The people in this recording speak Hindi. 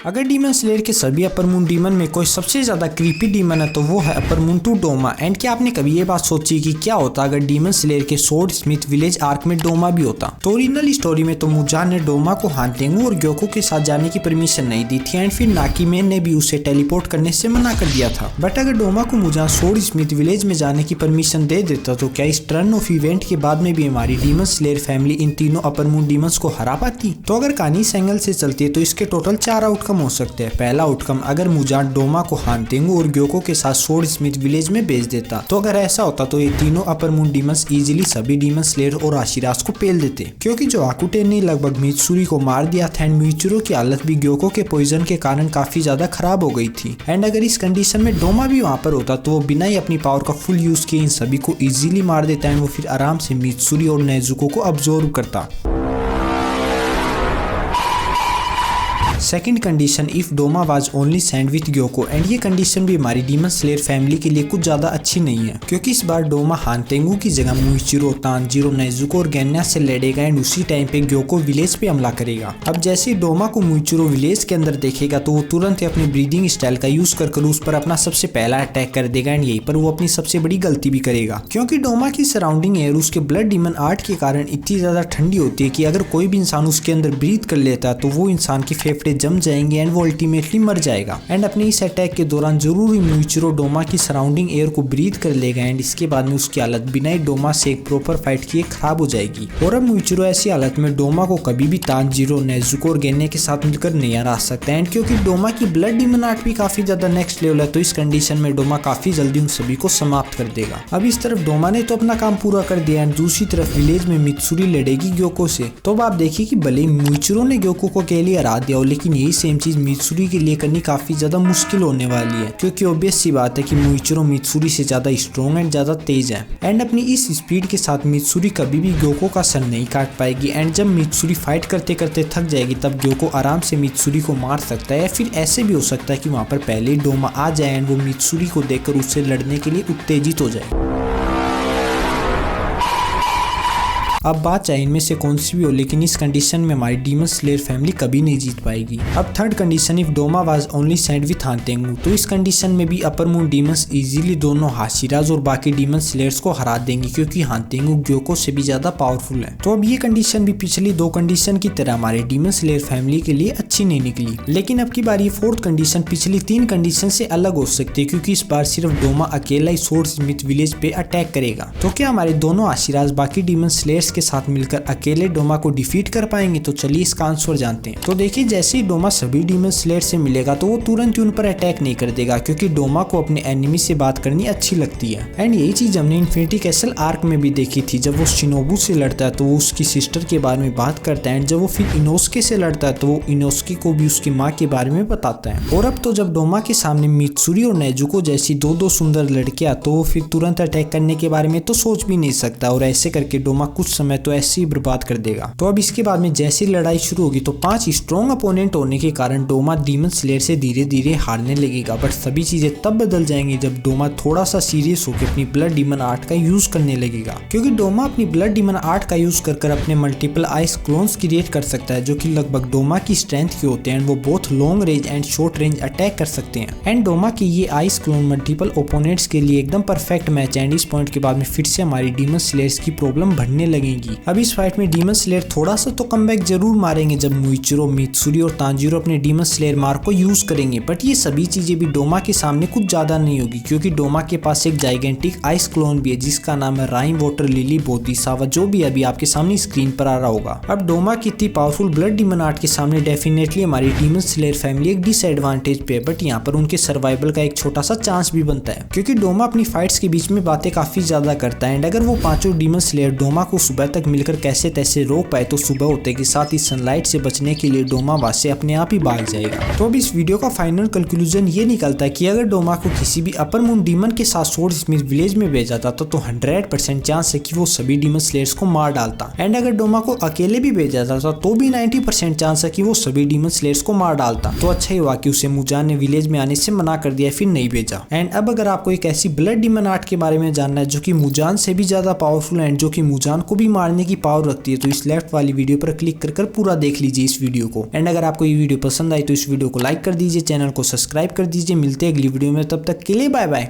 अगर डीमन स्लेयर के सभी अपर मून डीमन में कोई सबसे ज्यादा क्रीपी डीमन है तो वो है अपर मून 2 डोमा। एंड क्या आपने कभी ये बात सोची कि क्या होता अगर डीमन स्लेयर के स्वॉर्ड स्मिथ विलेज आर्क में डोमा भी होता? तो ओरिजिनल स्टोरी में तो मुजान ने डोमा को हांतेंगू और ग्योको के साथ जाने की परमिशन नहीं दी थी एंड फिर नाकीमेन ने भी उसे टेलीपोर्ट करने से मना कर दिया था। बट अगर डोमा को मुजान स्वॉर्ड स्मिथ विलेज में जाने की परमिशन दे देता तो क्या इस टर्न ऑफ इवेंट के बाद में भी हमारी डीमन स्लेयर फैमिली इन तीनों अपर मून डीमंस को हरा पाती? तो अगर कहानी इस एंगल से चलती है तो इसके टोटल 4 आउटकम हो सकते हैं। पहला आउटकम, अगर मुजान डोमा को हांतेंगू और ग्योको के साथ स्वॉर्ड स्मिथ विलेज में भेज देता तो अगर ऐसा होता तो ये तीनों अपर मून डीमंस इजीली सभी डीमन स्लेयर और आशिराज को पेल देते, क्योंकि जो आकुटेन ने लगभग मित्सुरी को मार दिया था एंड मित्सुरो की हालत भी ग्योको के पॉइजन के कारण काफी ज्यादा खराब हो गई थी। एंड अगर इस कंडीशन में डोमा भी वहां पर होता तो वो बिना ही अपनी पावर का फुल यूज किए इन सभी को इजीली मार देता एंड वो फिर आराम से मित्सुरी और नेजुको को अब्सॉर्ब करता। Second condition, if Doma was only sent with Gyokko. And ये कंडीशन भी हमारी डीमन स्लेयर फैमिली के लिए कुछ ज्यादा अच्छी नहीं है, क्योंकि इस बार डोमा हांतेंगू की जगह मुइचिरो, तानजीरो, नेजुको और गेन्या से लड़ेगा एंड उसी टाइम पे ग्योको विलेज पे हमला करेगा। अब जैसे ही डोमा को मुइचिरो विलेज के अंदर देखेगा तो वो तुरंत ही अपनी ब्रीदिंग स्टाइल का यूज कर उस पर अपना सबसे पहला अटैक कर देगा एंड यहीं पर वो अपनी सबसे बड़ी गलती भी करेगा, क्योंकि डोमा की सराउंडिंग एयर उसके ब्लड डीमन आर्ट के कारण इतनी ज्यादा ठंडी होती है कि अगर कोई भी इंसान उसके अंदर ब्रीथ कर लेता है तो वो इंसान की फेफड़े जम जाएंगे एंड वो अल्टीमेटली मर जाएगा। एंड अपने इस अटैक के दौरान जरूर ही मुइचिरो डोमा की सराउंडिंग एयर को ब्रीथ कर लेगा एंड इसके बाद में उसकी हालत बिना ही डोमा से एक प्रॉपर फाइट किए खराब हो जाएगी। और अब मुइचिरो ऐसी हालत में डोमा को कभी भी तानजीरो, नेजुको और गेन्या के साथ मिलकर नहीं हरा सकता। एंड क्योंकि डोमा की ब्लड डीमन आर्ट भी काफी ज्यादा नेक्स्ट लेवल है तो इस कंडीशन में डोमा काफी जल्दी उन सभी को समाप्त कर देगा। अब इस तरफ डोमा ने तो अपना काम पूरा कर दिया एंड दूसरी तरफ विलेज में मित्सुरी लड़ेगी ग्योको से। तो अब आप देखिए कि भले मुइचिरो ने ग्योको को अकेले हरा दिया हो लेकिन यही सेम चीज मित्सुरी के लिए करनी काफी ज्यादा मुश्किल होने वाली है, क्योंकि ऑब्वियस सी बात है कि मुइचिरो मित्सुरी से ज्यादा स्ट्रॉन्ग एंड ज्यादा तेज है। एंड अपनी इस स्पीड के साथ मित्सुरी कभी भी ग्योको का सर नहीं काट पाएगी। एंड जब मित्सुरी फाइट करते करते थक जाएगी तब ग्योको आराम से मित्सुरी को मार सकता है, या फिर ऐसे भी हो सकता है कि वहां पर पहले ही डोमा आ जाए एंड वो मित्सुरी को देखकर उससे लड़ने के लिए उत्तेजित हो जाए। अब बात चाहे इनमें से कौन सी भी हो लेकिन इस कंडीशन में हमारी डीमन स्लेयर फैमिली कभी नहीं जीत पाएगी। अब third condition, if Doma was only sent with Hantengu. तो इस कंडीशन में भी अपर मून डीमंस इजीली दोनों हाशिराज और बाकी डीमन स्लेयर्स को हरा देंगी, क्योंकि हांतेंगू ग्योको से भी ज्यादा पावरफुल है। तो अब ये कंडीशन भी पिछली 2 कंडीशन की तरह हमारे डीमन स्लेयर फैमिली के लिए अच्छी नहीं निकली। लेकिन अब की बार ये फोर्थ कंडीशन पिछली 3 कंडीशन से अलग हो सकती है, क्योंकि इस बार सिर्फ डोमा अकेला ही स्वॉर्ड स्मिथ विलेज पे अटैक करेगा। तो क्या हमारे दोनों हाशिराज बाकी डीमन स्लेयर्स के साथ मिलकर अकेले डोमा को डिफीट कर पाएंगे? तो चलिए इसका आंसर जानते हैं। तो देखिए, जैसे ही डोमा सभी डीमन स्लेयर से मिलेगा तो वो तुरंत ही उन पर अटैक नहीं कर देगा, क्योंकि डोमा को अपने एनिमी से बात करनी अच्छी लगती है। एंड यही चीज हमने इन्फिनिटी कैसल आर्क में भी देखी थी। जब वो शिनोबू से लड़ता है तो वो उसकी सिस्टर के बारे में बात करता है एंड जब वो फिर इनोस्के से लड़ता है तो वो इनोस्के को भी उसकी माँ के बारे में बताता है। और अब तो जब डोमा के सामने मित्सुरी और नेजुको जैसी 2 सुंदर लड़कियां तो वो फिर तुरंत अटैक करने के बारे में तो सोच भी नहीं सकता, और ऐसे करके डोमा कुछ समय तो ऐसे ही बर्बाद कर देगा। तो अब इसके बाद में जैसी लड़ाई शुरू होगी तो 5 स्ट्रॉन्ग अपोनेंट होने के कारण डोमा डीमन स्लेयर से धीरे धीरे हारने लगेगा। बट सभी चीजें तब बदल जाएंगी जब डोमा थोड़ा सा सीरियस होकर अपनी ब्लड डीमन आर्ट का यूज करने लगेगा, क्योंकि डोमा अपनी ब्लड डीमन आर्ट का यूज कर अपने मल्टीपल आइस क्लोन्स क्रिएट कर सकता है, जो कि लगभग डोमा की स्ट्रेंथ के होते हैं। वो both long range and short range attack कर सकते हैं। एंड डोमा की ये आइस क्लोन मल्टीपल ओपोनेंट्स के लिए एकदम परफेक्ट मैच है। एंड इस पॉइंट के बाद में फिर से हमारी डीमन स्लेयर्स की प्रॉब्लम बढ़ने लगेगी। अब इस फाइट में डीमन स्लेयर थोड़ा सा तो कमबैक जरूर मारेंगे जब मुइचिरो, मित्सुरी और तानजीरो अपने डीमन स्लेयर मार्क को यूज करेंगे। बट ये सभी चीजें भी डोमा के सामने कुछ ज्यादा नहीं होगी, क्योंकि डोमा के पास एक जाइगेंटिक आइस क्लोन भी है जिसका नाम है राइन वाटर लिली बोधिसावा, जो भी अभी आपके सामने स्क्रीन पर आ रहा होगा। अब डोमा की इतनी पावरफुल ब्लड डीमन आर्ट के सामने डेफिनेटली हमारी डीमन स्लेयर फैमिली एक डिसएडवांटेज पे है, बट यहाँ पर उनके सर्वाइवल का एक छोटा सा चांस भी बनता है, क्योंकि डोमा अपनी फाइट्स के बीच में बातें काफी ज्यादा करता है। एंड अगर वो 5 डीमन स्लेयर डोमा को सुबह तक मिलकर कैसे तैसे रोक पाए तो सुबह होते के साथ ही सनलाइट से बचने के लिए डोमा वहां से अपने आप ही भाग जाएगा। तो अब इस वीडियो का फाइनल कंक्लूजन ये निकलता है कि अगर डोमा को किसी भी अपर मून डीमन के साथ स्वॉर्ड स्मिथ विलेज में भेजा जाता तो 100% चांस है कि वो सभी डीमन स्लेयर्स को मार डालता। एंड अगर डोमा को अकेले भी भेजा जाता तो भी 90% चांस है कि वो सभी डीमन स्लेयर्स को मार डालता। तो अच्छा ही हुआ कि उसे मुजान ने विलेज में आने से मना कर दिया, फिर नहीं भेजा। एंड अब अगर आपको एक ऐसी ब्लड डीमन आर्ट के बारे में जानना है जो कि मुजान से भी ज्यादा पावरफुल एंड जो कि मुजान को भी मारने की पावर रखती है, तो इस लेफ्ट वाली वीडियो पर क्लिक कर पूरा देख लीजिए इस वीडियो को। एंड अगर आपको ये वीडियो पसंद आई तो इस वीडियो को लाइक कर दीजिए, चैनल को सब्सक्राइब कर दीजिए। मिलते हैं अगली वीडियो में, तब तक के लिए बाय बाय।